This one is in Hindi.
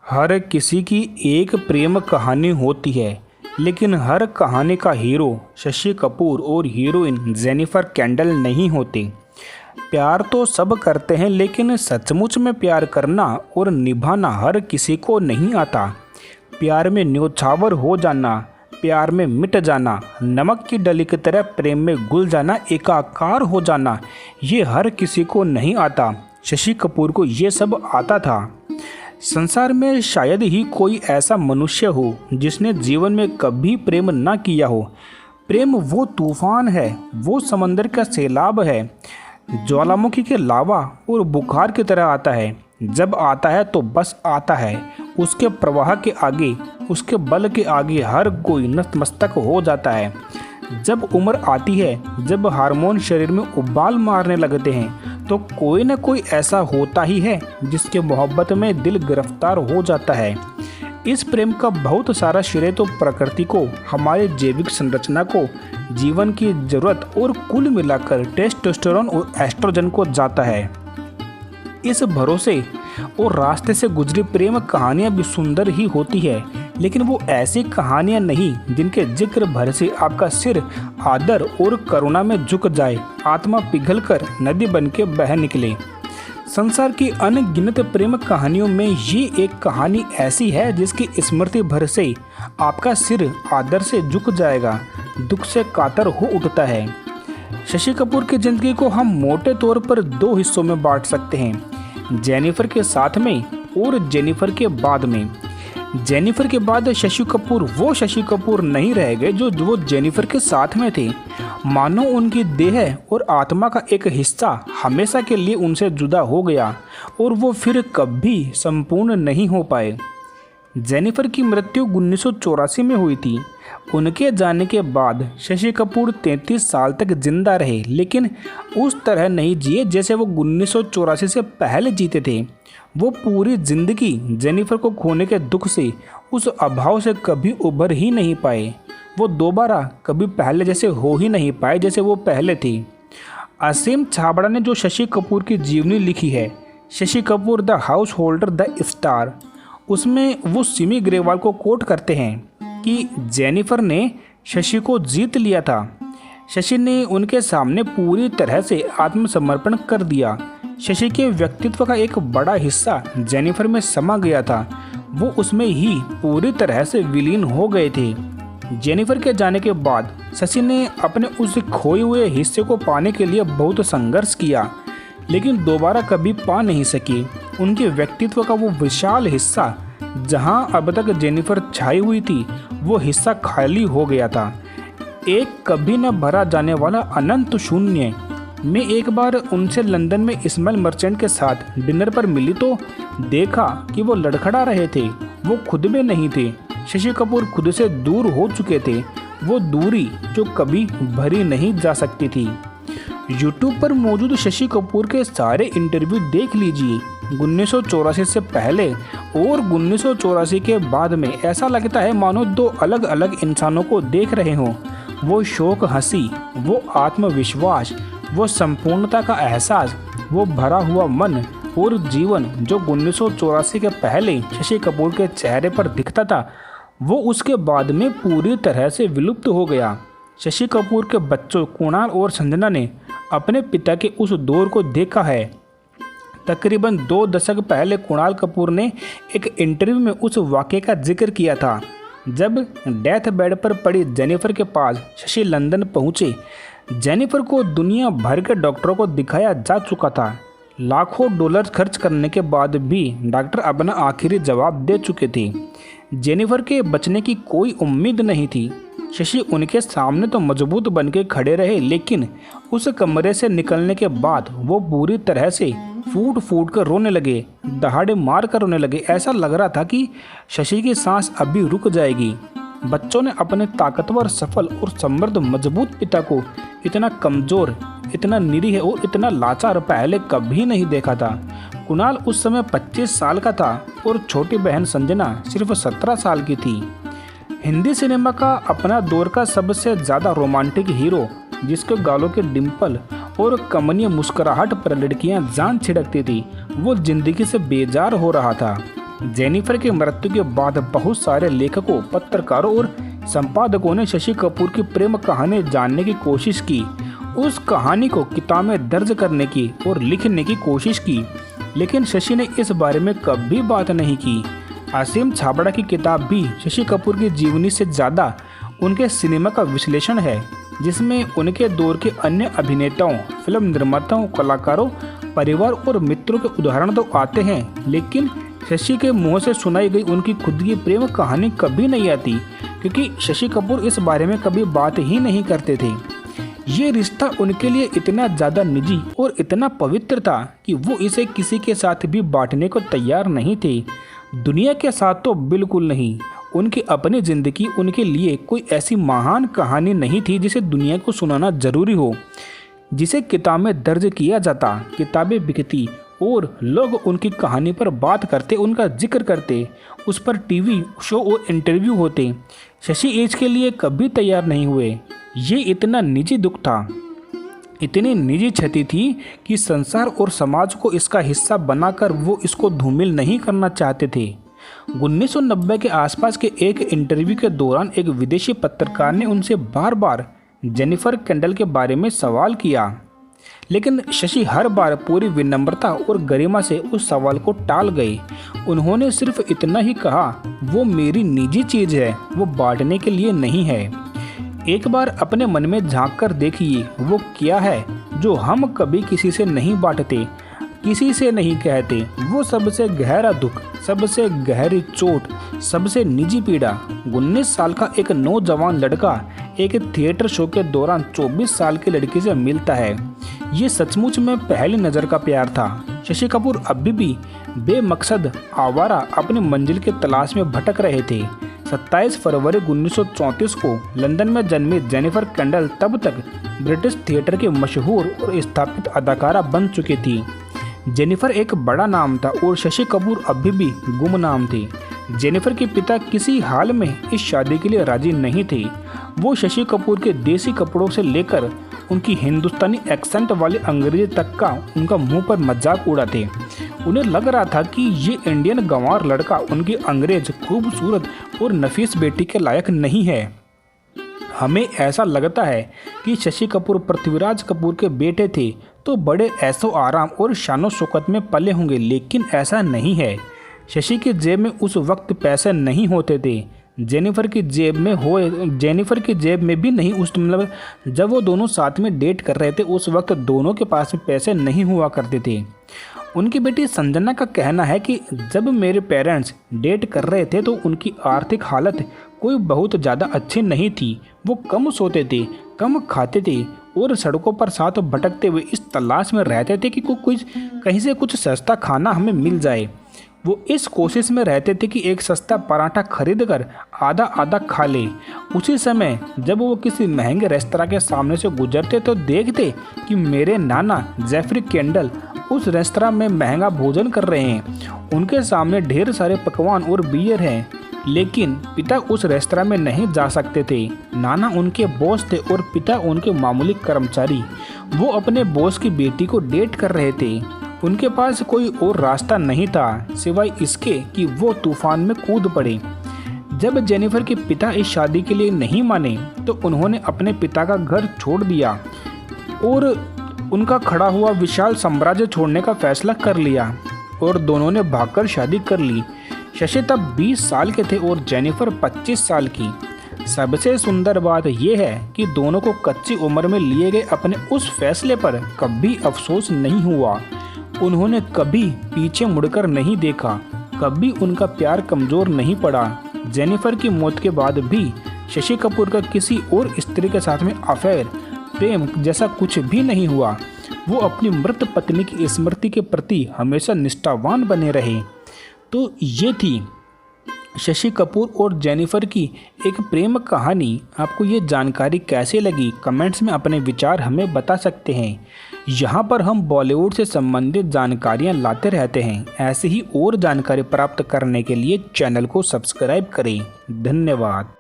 हर किसी की एक प्रेम कहानी होती है, लेकिन हर कहानी का हीरो शशि कपूर और हीरोइन जेनिफर केंडल नहीं होते। प्यार तो सब करते हैं, लेकिन सचमुच में प्यार करना और निभाना हर किसी को नहीं आता। प्यार में न्योछावर हो जाना, प्यार में मिट जाना, नमक की डली की तरह प्रेम में घुल जाना, एकाकार हो जाना, ये हर किसी को नहीं आता। शशि कपूर को ये सब आता था। संसार में शायद ही कोई ऐसा मनुष्य हो जिसने जीवन में कभी प्रेम ना किया हो। प्रेम वो तूफान है, वो समंदर का सैलाब है, ज्वालामुखी के लावा और बुखार की तरह आता है। जब आता है तो बस आता है। उसके प्रवाह के आगे, उसके बल के आगे हर कोई नतमस्तक हो जाता है। जब उम्र आती है, जब हार्मोन शरीर में उबाल मारने लगते हैं, तो कोई न कोई ऐसा होता ही है जिसके मोहब्बत में दिल गिरफ्तार हो जाता है। इस प्रेम का बहुत सारा श्रेय तो प्रकृति को, हमारे जैविक संरचना को, जीवन की जरूरत और कुल मिलाकर टेस्टोस्टेरोन और एस्ट्रोजन को जाता है। इस भरोसे और रास्ते से गुजरी प्रेम कहानियां भी सुंदर ही होती है, लेकिन वो ऐसी कहानियां नहीं जिनके जिक्र भर से आपका सिर आदर और करुणा में झुक जाए, आत्मा पिघलकर नदी बन के बह निकले। संसार की अनगिनत प्रेम कहानियों में ये एक कहानी ऐसी है जिसकी स्मृति भर से आपका सिर आदर से झुक जाएगा, दुख से कातर हो उठता है। शशि कपूर की जिंदगी को हम मोटे तौर पर दो हिस्सों में बांट सकते हैं, जेनिफर के साथ में और जेनिफर के बाद में। जेनिफर के बाद शशि कपूर वो शशि कपूर नहीं रह गए जो वो जेनिफर के साथ में थे। मानो उनकी देह और आत्मा का एक हिस्सा हमेशा के लिए उनसे जुदा हो गया और वो फिर कभी संपूर्ण नहीं हो पाए। जेनिफर की मृत्यु 1984 में हुई थी। उनके जाने के बाद शशि कपूर 33 साल तक जिंदा रहे, लेकिन उस तरह नहीं जिए जैसे वो 1984 से पहले जीते थे। वो पूरी जिंदगी जेनिफर को खोने के दुख से, उस अभाव से कभी उभर ही नहीं पाए। वो दोबारा कभी पहले जैसे हो ही नहीं पाए जैसे वो पहले थे। असीम छाबड़ा ने जो शशि कपूर की जीवनी लिखी है, Shashi Kapoor the house holder the star, उसमें वो सिमी ग्रेवाल को कोट करते हैं कि जेनिफर ने शशि को जीत लिया था। शशि ने उनके सामने पूरी तरह से आत्मसमर्पण कर दिया। शशि के व्यक्तित्व का एक बड़ा हिस्सा जेनिफर में समा गया था। वो उसमें ही पूरी तरह से विलीन हो गए थे। जेनिफर के जाने के बाद शशि ने अपने उस खोए हुए हिस्से को पाने के लिए बहुत संघर्ष किया, लेकिन दोबारा कभी पा नहीं सकी। उनके व्यक्तित्व का वो विशाल हिस्सा जहां अब तक जेनिफर छाई हुई थी, वो हिस्सा खाली हो गया था। एक कभी न भरा जाने वाला अनंत शून्य। मैं एक बार उनसे लंदन में इस्माइल मर्चेंट के साथ डिनर पर मिली तो देखा कि वो लड़खड़ा रहे थे। वो खुद में नहीं थे। शशि कपूर खुद से दूर हो चुके थे, वो दूरी जो कभी भरी नहीं जा सकती थी। यूट्यूब पर मौजूद शशि कपूर के सारे इंटरव्यू देख लीजिए। 1984 से पहले और 1984 के बाद में ऐसा लगता है मानो दो अलग अलग इंसानों को देख रहे हों। वो शौक, हंसी, वो आत्मविश्वास, वो संपूर्णता का एहसास, वो भरा हुआ मन और जीवन जो 1984 के पहले शशि कपूर के चेहरे पर दिखता था, वो उसके बाद में पूरी तरह से विलुप्त हो गया। शशि कपूर के बच्चों कुणाल और संजना ने अपने पिता के उस दौर को देखा है। तकरीबन 2 दशक पहले कुणाल कपूर ने एक इंटरव्यू में उस वाक़े का जिक्र किया था जब डेथ बेड पर पड़ी जेनिफर के पास शशि लंदन पहुंचे। जेनिफर को दुनिया भर के डॉक्टरों को दिखाया जा चुका था। लाखों डॉलर खर्च करने के बाद भी डॉक्टर अपना आखिरी जवाब दे चुके थे। जेनिफर के बचने की कोई उम्मीद नहीं थी। शशि उनके सामने तो मजबूत बन के खड़े रहे, लेकिन उस कमरे से निकलने के बाद वो पूरी तरह से फूट फूट कर रोने लगे, दहाड़े मार कर रोने लगे। ऐसा लग रहा था कि शशि की सांस अभी रुक जाएगी। बच्चों ने अपने ताकतवर, सफल और समृद्ध मजबूत पिता को इतना कमज़ोर, इतना निरीह और इतना लाचार पहले कभी नहीं देखा था। कुणाल उस समय 25 साल का था और छोटी बहन संजना सिर्फ 17 साल की थी। हिंदी सिनेमा का अपना दौर का सबसे ज़्यादा रोमांटिक हीरो, जिसके गालों के डिम्पल और कमनीय मुस्कुराहट पर लड़कियां जान छिड़कती थी, वो जिंदगी से बेजार हो रहा था। जेनिफर की मृत्यु के बाद बहुत सारे लेखकों, पत्रकारों और संपादकों ने शशि कपूर की प्रेम कहानी जानने की कोशिश की, उस कहानी को किताब में दर्ज करने की और लिखने की कोशिश की, लेकिन शशि ने इस बारे में कभी बात नहीं की। असीम छाबड़ा की किताब भी शशि कपूर की जीवनी से ज़्यादा उनके सिनेमा का विश्लेषण है, जिसमें उनके दौर के अन्य अभिनेताओं, फिल्म निर्माताओं, कलाकारों, परिवार और मित्रों के उदाहरण तो आते हैं, लेकिन शशि के मुंह से सुनाई गई उनकी खुद की प्रेम कहानी कभी नहीं आती, क्योंकि शशि कपूर इस बारे में कभी बात ही नहीं करते थे। ये रिश्ता उनके लिए इतना ज़्यादा निजी और इतना पवित्र था कि वो इसे किसी के साथ भी बांटने को तैयार नहीं थे। दुनिया के साथ तो बिल्कुल नहीं। उनकी अपनी ज़िंदगी उनके लिए कोई ऐसी महान कहानी नहीं थी जिसे दुनिया को सुनाना जरूरी हो, जिसे किताब में दर्ज किया जाता। किताबें बिकती और लोग उनकी कहानी पर बात करते, उनका जिक्र करते, उस पर टीवी शो और इंटरव्यू होते। शशि इसके लिए कभी तैयार नहीं हुए। ये इतना निजी दुख था, इतनी निजी क्षति थी कि संसार और समाज को इसका हिस्सा बनाकर वो इसको धूमिल नहीं करना चाहते थे। 1990 के आसपास के एक इंटरव्यू के दौरान एक विदेशी पत्रकार ने उनसे बार बार जेनिफर कैंडल के बारे में सवाल किया, लेकिन शशि हर बार पूरी विनम्रता और गरिमा से उस सवाल को टाल गए। उन्होंने सिर्फ इतना ही कहा, वो मेरी निजी चीज़ है, वो बांटने के लिए नहीं है। एक बार अपने मन में झांक कर देखिए, वो क्या है जो हम कभी किसी से नहीं बांटते, किसी से नहीं कहते। वो सबसे गहरा दुख, सबसे गहरी चोट, सबसे निजी पीड़ा। 19 साल का एक नौजवान लड़का एक थिएटर शो के दौरान 24 साल की लड़की से मिलता है। ये सचमुच में पहली नज़र का प्यार था। शशि कपूर अभी भी बेमकसद आवारा अपनी मंजिल की तलाश में भटक रहे थे। 27 फरवरी 1934 को लंदन में जन्मी जेनिफर कैंडल तब तक ब्रिटिश थिएटर की मशहूर और स्थापित अदाकारा बन चुकी थी। जेनिफर एक बड़ा नाम था और शशि कपूर अभी भी गुमनाम थे। जेनिफर के पिता किसी हाल में इस शादी के लिए राजी नहीं थे। वो शशि कपूर के देसी कपड़ों से लेकर उनकी हिंदुस्तानी एक्सेंट वाली अंग्रेजी तक का उनका मुंह पर मजाक उड़ाते। उन्हें लग रहा था कि ये इंडियन गंवार लड़का उनकी अंग्रेज, खूबसूरत और नफीस बेटी के लायक नहीं है। हमें ऐसा लगता है कि शशि कपूर पृथ्वीराज कपूर के बेटे थे तो बड़े ऐशो आराम और शानो शौकत में पले होंगे, लेकिन ऐसा नहीं है। शशि की जेब में उस वक्त पैसे नहीं होते थे। जेनिफर की जेब में भी नहीं। उस मतलब जब वो दोनों साथ में डेट कर रहे थे उस वक्त दोनों के पास में पैसे नहीं हुआ करते थे। उनकी बेटी संजना का कहना है कि जब मेरे पेरेंट्स डेट कर रहे थे तो उनकी आर्थिक हालत कोई बहुत ज़्यादा अच्छी नहीं थी। वो कम सोते थे, कम खाते थे और सड़कों पर साथ भटकते हुए इस तलाश में रहते थे कि कुछ कहीं से कुछ सस्ता खाना हमें मिल जाए। वो इस कोशिश में रहते थे कि एक सस्ता पराठा खरीदकर आधा आधा खा ले। उसी समय जब वो किसी महंगे रेस्तरां के सामने से गुजरते तो देखते कि मेरे नाना जेफरी कैंडल उस रेस्तरां में महंगा भोजन कर रहे हैं। उनके सामने ढेर सारे पकवान और बियर हैं, लेकिन पिता उस रेस्तरां में नहीं जा सकते थे। नाना उनके बॉस थे और पिता उनके मामूली कर्मचारी। वो अपने बॉस की बेटी को डेट कर रहे थे। उनके पास कोई और रास्ता नहीं था सिवाय इसके कि वो तूफान में कूद पड़े। जब जेनिफर के पिता इस शादी के लिए नहीं माने तो उन्होंने अपने पिता का घर छोड़ दिया और उनका खड़ा हुआ विशाल साम्राज्य छोड़ने का फैसला कर लिया और दोनों ने भागकर शादी कर ली। शशि तब 20 साल के थे और जेनिफर 25 साल की। सबसे सुंदर बात यह है कि दोनों को कच्ची उम्र में लिए गए अपने उस फैसले पर कभी अफसोस नहीं हुआ। उन्होंने कभी पीछे मुड़कर नहीं देखा, कभी उनका प्यार कमज़ोर नहीं पड़ा। जेनिफर की मौत के बाद भी शशि कपूर का किसी और स्त्री के साथ में अफेयर, प्रेम जैसा कुछ भी नहीं हुआ। वो अपनी मृत पत्नी की स्मृति के प्रति हमेशा निष्ठावान बने रहे। तो ये थी शशि कपूर और जेनिफर की एक प्रेम कहानी। आपको ये जानकारी कैसे लगी? कमेंट्स में अपने विचार हमें बता सकते हैं। यहाँ पर हम बॉलीवुड से संबंधित जानकारियाँ लाते रहते हैं। ऐसे ही और जानकारी प्राप्त करने के लिए चैनल को सब्सक्राइब करें। धन्यवाद।